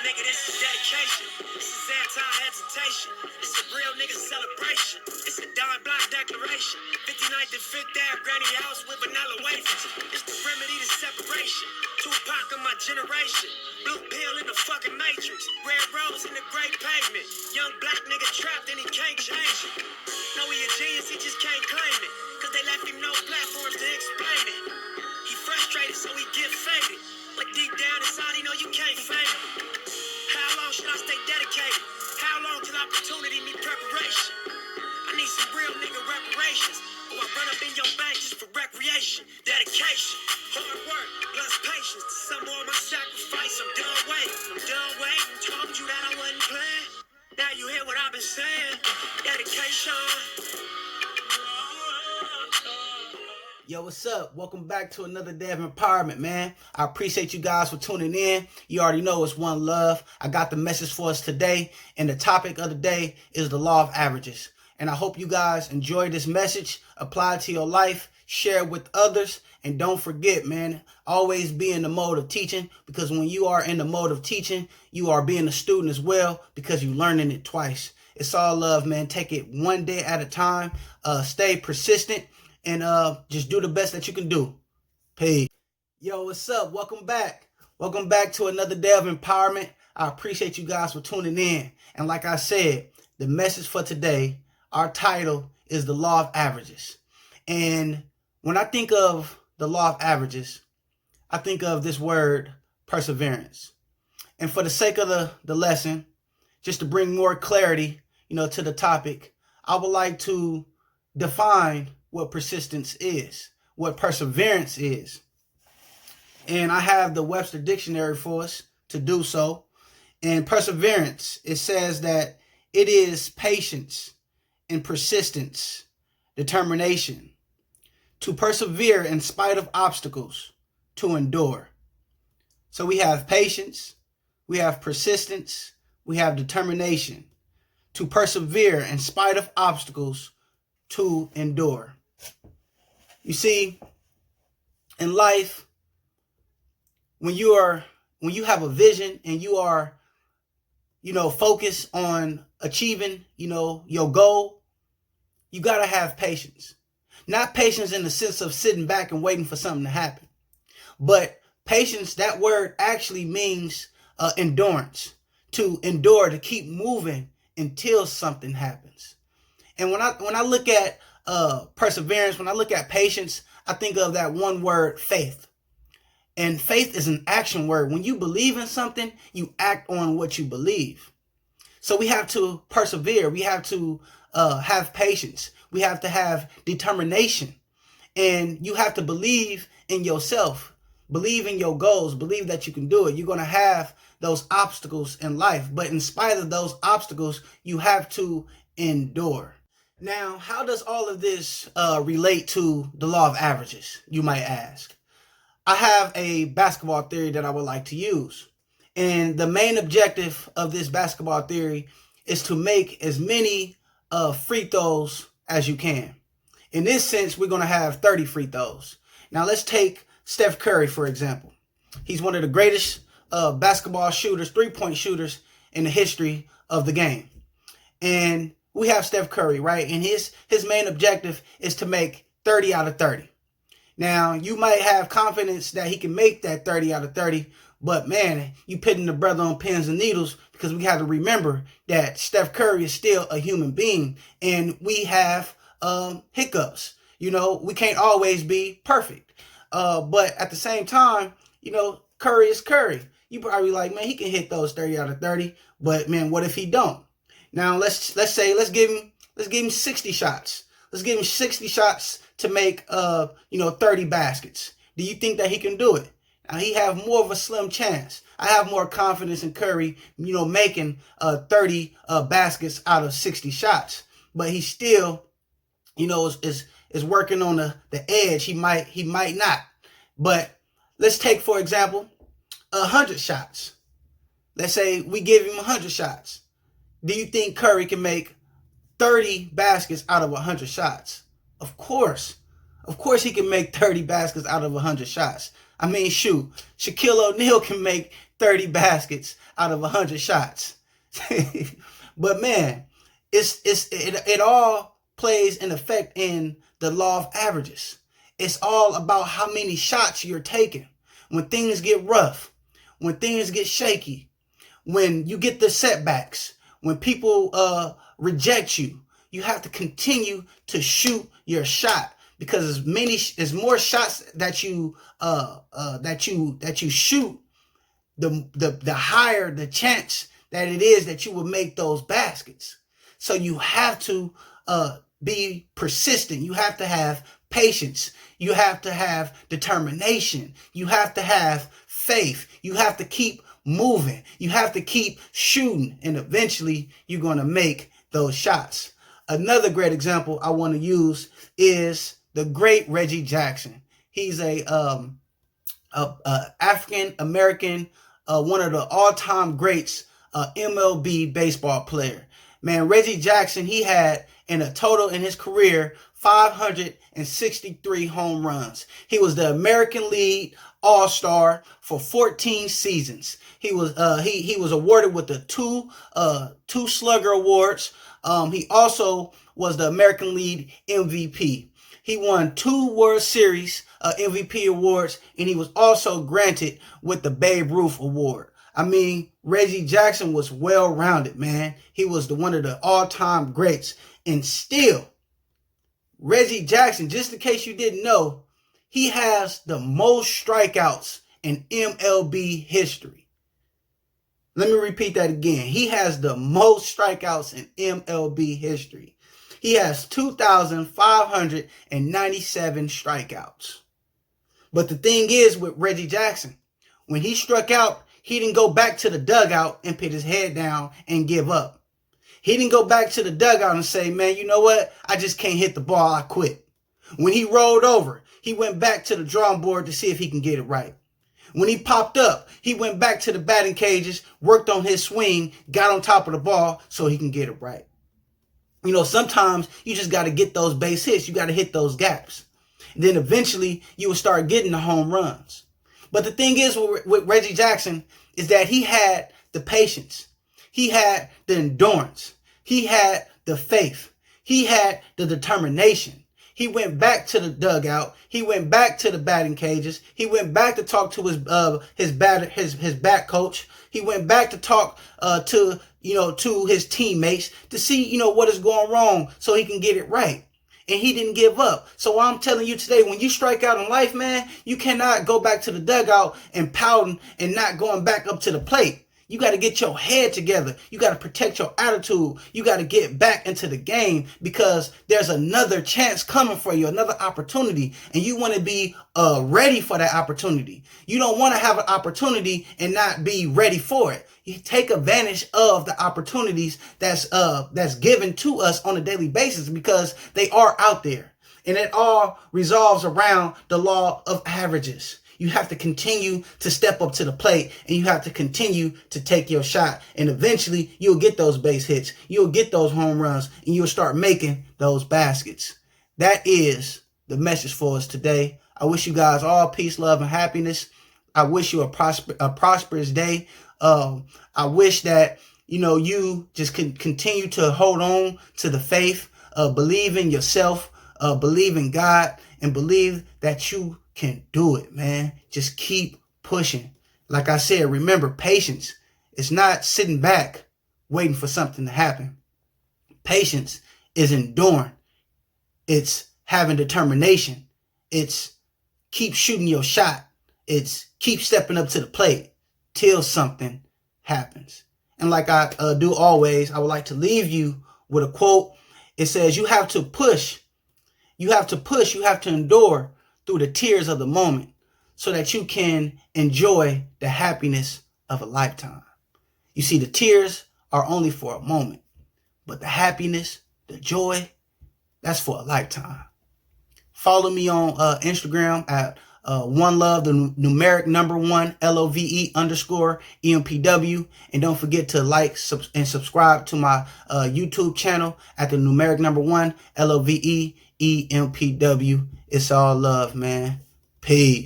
nigga, this is dedication. This is anti-hesitation. This is a real nigga celebration. It's a dime block declaration. 59th and 5th Ave, granny house with vanilla wafers. It's the remedy to separation. Tupac of my generation. Blue pill in the fucking matrix. Red rose in the great pavement. Young black nigga trapped and he can't change it. Know he a genius, he just can't claim it. Cause they left him no platforms to explain it. He frustrated, so he get faded. But deep down inside, he know you can't fake it. How long should I stay dedicated? How long till opportunity meet preparation? I need some real nigga reparations. Or I run up in your bank just for recreation. Dedication, hard work, plus patience. To some more of my sacrifice, I'm done waiting. I'm done waiting. Told you that I wasn't playing. Now you hear what I've been saying. Dedication. Yo, what's up? Welcome back to another day of empowerment, man. I appreciate you guys for tuning in. You already know it's one love. I got the message for us today, and the topic of the day is the law of averages. And I hope you guys enjoy this message, apply it to your life, share it with others, and don't forget, man, always be in the mode of teaching, because when you are in the mode of teaching, you are being a student as well, because you're learning it twice. It's all love, man. Take it one day at a time. Stay persistent. And just do the best that you can do. Peace. Yo, what's up? Welcome back. Welcome back to another day of empowerment. I appreciate you guys for tuning in. And like I said, the message for today, our title is the law of averages. And when I think of the law of averages, I think of this word, perseverance. And for the sake of the lesson, just to bring more clarity, to the topic, I would like to define what persistence is, what perseverance is. And I have the Webster Dictionary for us to do so. And perseverance, it says that it is patience and persistence, determination, to persevere in spite of obstacles, to endure. So we have patience, we have persistence, we have determination, to persevere in spite of obstacles, to endure. You see, in life, when you have a vision and you are, focused on achieving, your goal, you got to have patience. Not patience in the sense of sitting back and waiting for something to happen. But patience, that word actually means endurance, to endure, to keep moving until something happens. And when I look at perseverance, when I look at patience, I think of that one word, faith. And faith is an action word. When you believe in something, you act on what you believe. So we have to persevere. We have to have patience. We have to have determination. And you have to believe in yourself. Believe in your goals. Believe that you can do it. You're going to have those obstacles in life. But in spite of those obstacles, you have to endure. Now, how does all of this relate to the law of averages, you might ask? I have a basketball theory that I would like to use. And the main objective of this basketball theory is to make as many free throws as you can. In this sense, we're going to have 30 free throws. Now, let's take Steph Curry, for example. He's one of the greatest basketball shooters, three-point shooters in the history of the game. And we have Steph Curry, right? And his main objective is to make 30 out of 30. Now, you might have confidence that he can make that 30 out of 30, but man, you putting the brother on pins and needles, because we have to remember that Steph Curry is still a human being, and we have hiccups. We can't always be perfect. But at the same time, Curry is Curry. You probably like, man, he can hit those 30 out of 30, but man, what if he don't? Now let's give him 60 shots. Let's give him 60 shots to make 30 baskets. Do you think that he can do it? Now, he have more of a slim chance. I have more confidence in Curry, making 30 baskets out of 60 shots. But he still, is working on the edge. He might not. But let's take, for example, 100 shots. Let's say we give him 100 shots. Do you think Curry can make 30 baskets out of 100 shots? Of course. Of course he can make 30 baskets out of 100 shots. I mean, shoot, Shaquille O'Neal can make 30 baskets out of 100 shots. But man, it all plays an effect in the law of averages. It's all about how many shots you're taking. When things get rough, when things get shaky, when you get the setbacks, when people reject you, you have to continue to shoot your shot, because as more shots that you shoot, the higher the chance that it is that you will make those baskets. So you have to be persistent. You have to have patience. You have to have determination. You have to have faith. You have to keep moving. You have to keep shooting, and eventually you're going to make those shots. Another great example I want to use is the great Reggie Jackson. He's a African American, one of the all-time greats, MLB baseball player. Man, Reggie Jackson, he had in a total in his career 563 home runs. He was the American League All-Star for 14 seasons. He was awarded with the two Slugger Awards. He also was the American League MVP. He won 2 World Series MVP awards, and he was also granted with the Babe Ruth Award. I mean, Reggie Jackson was well-rounded, man. He was one of the all-time greats. And still, Reggie Jackson, just in case you didn't know, he has the most strikeouts in MLB history. Let me repeat that again. He has the most strikeouts in MLB history. He has 2,597 strikeouts. But the thing is with Reggie Jackson, when he struck out, he didn't go back to the dugout and put his head down and give up. He didn't go back to the dugout and say, man, you know what? I just can't hit the ball. I quit. When he rolled over, he went back to the drawing board to see if he can get it right. When he popped up, he went back to the batting cages, worked on his swing, got on top of the ball so he can get it right. You know, sometimes you just got to get those base hits. You got to hit those gaps. And then eventually you will start getting the home runs. But the thing is with Reggie Jackson is that he had the patience. He had the endurance. He had the faith. He had the determination. He went back to the dugout. He went back to the batting cages. He went back to talk to his back coach. He went back to talk to his teammates to see, what is going wrong so he can get it right. And he didn't give up. So I'm telling you today, when you strike out in life, man, you cannot go back to the dugout and pouting and not going back up to the plate. You got to get your head together. You got to protect your attitude. You got to get back into the game, because there's another chance coming for you, another opportunity, and you want to be ready for that opportunity. You don't want to have an opportunity and not be ready for it. You take advantage of the opportunities that's given to us on a daily basis, because they are out there, and it all revolves around the law of averages. You have to continue to step up to the plate, and you have to continue to take your shot. And eventually you'll get those base hits. You'll get those home runs, and you'll start making those baskets. That is the message for us today. I wish you guys all peace, love, and happiness. I wish you a prosperous day. I wish that, you just can continue to hold on to the faith, believe in yourself, believe in God, and believe that you can do it, man. Just keep pushing. Like I said, remember, patience is not sitting back waiting for something to happen. Patience is enduring. It's having determination. It's keep shooting your shot. It's keep stepping up to the plate till something happens. And like I do always, I would like to leave you with a quote. It says, you have to push. You have to endure through the tears of the moment so that you can enjoy the happiness of a lifetime. You see, the tears are only for a moment, but the happiness, the joy, that's for a lifetime. Follow me on Instagram at one love, the numeric number 1 LOVE_EMPW. And don't forget to like and subscribe to my YouTube channel at the numeric number 1 LOVEEMPW. It's all love, man. Peace.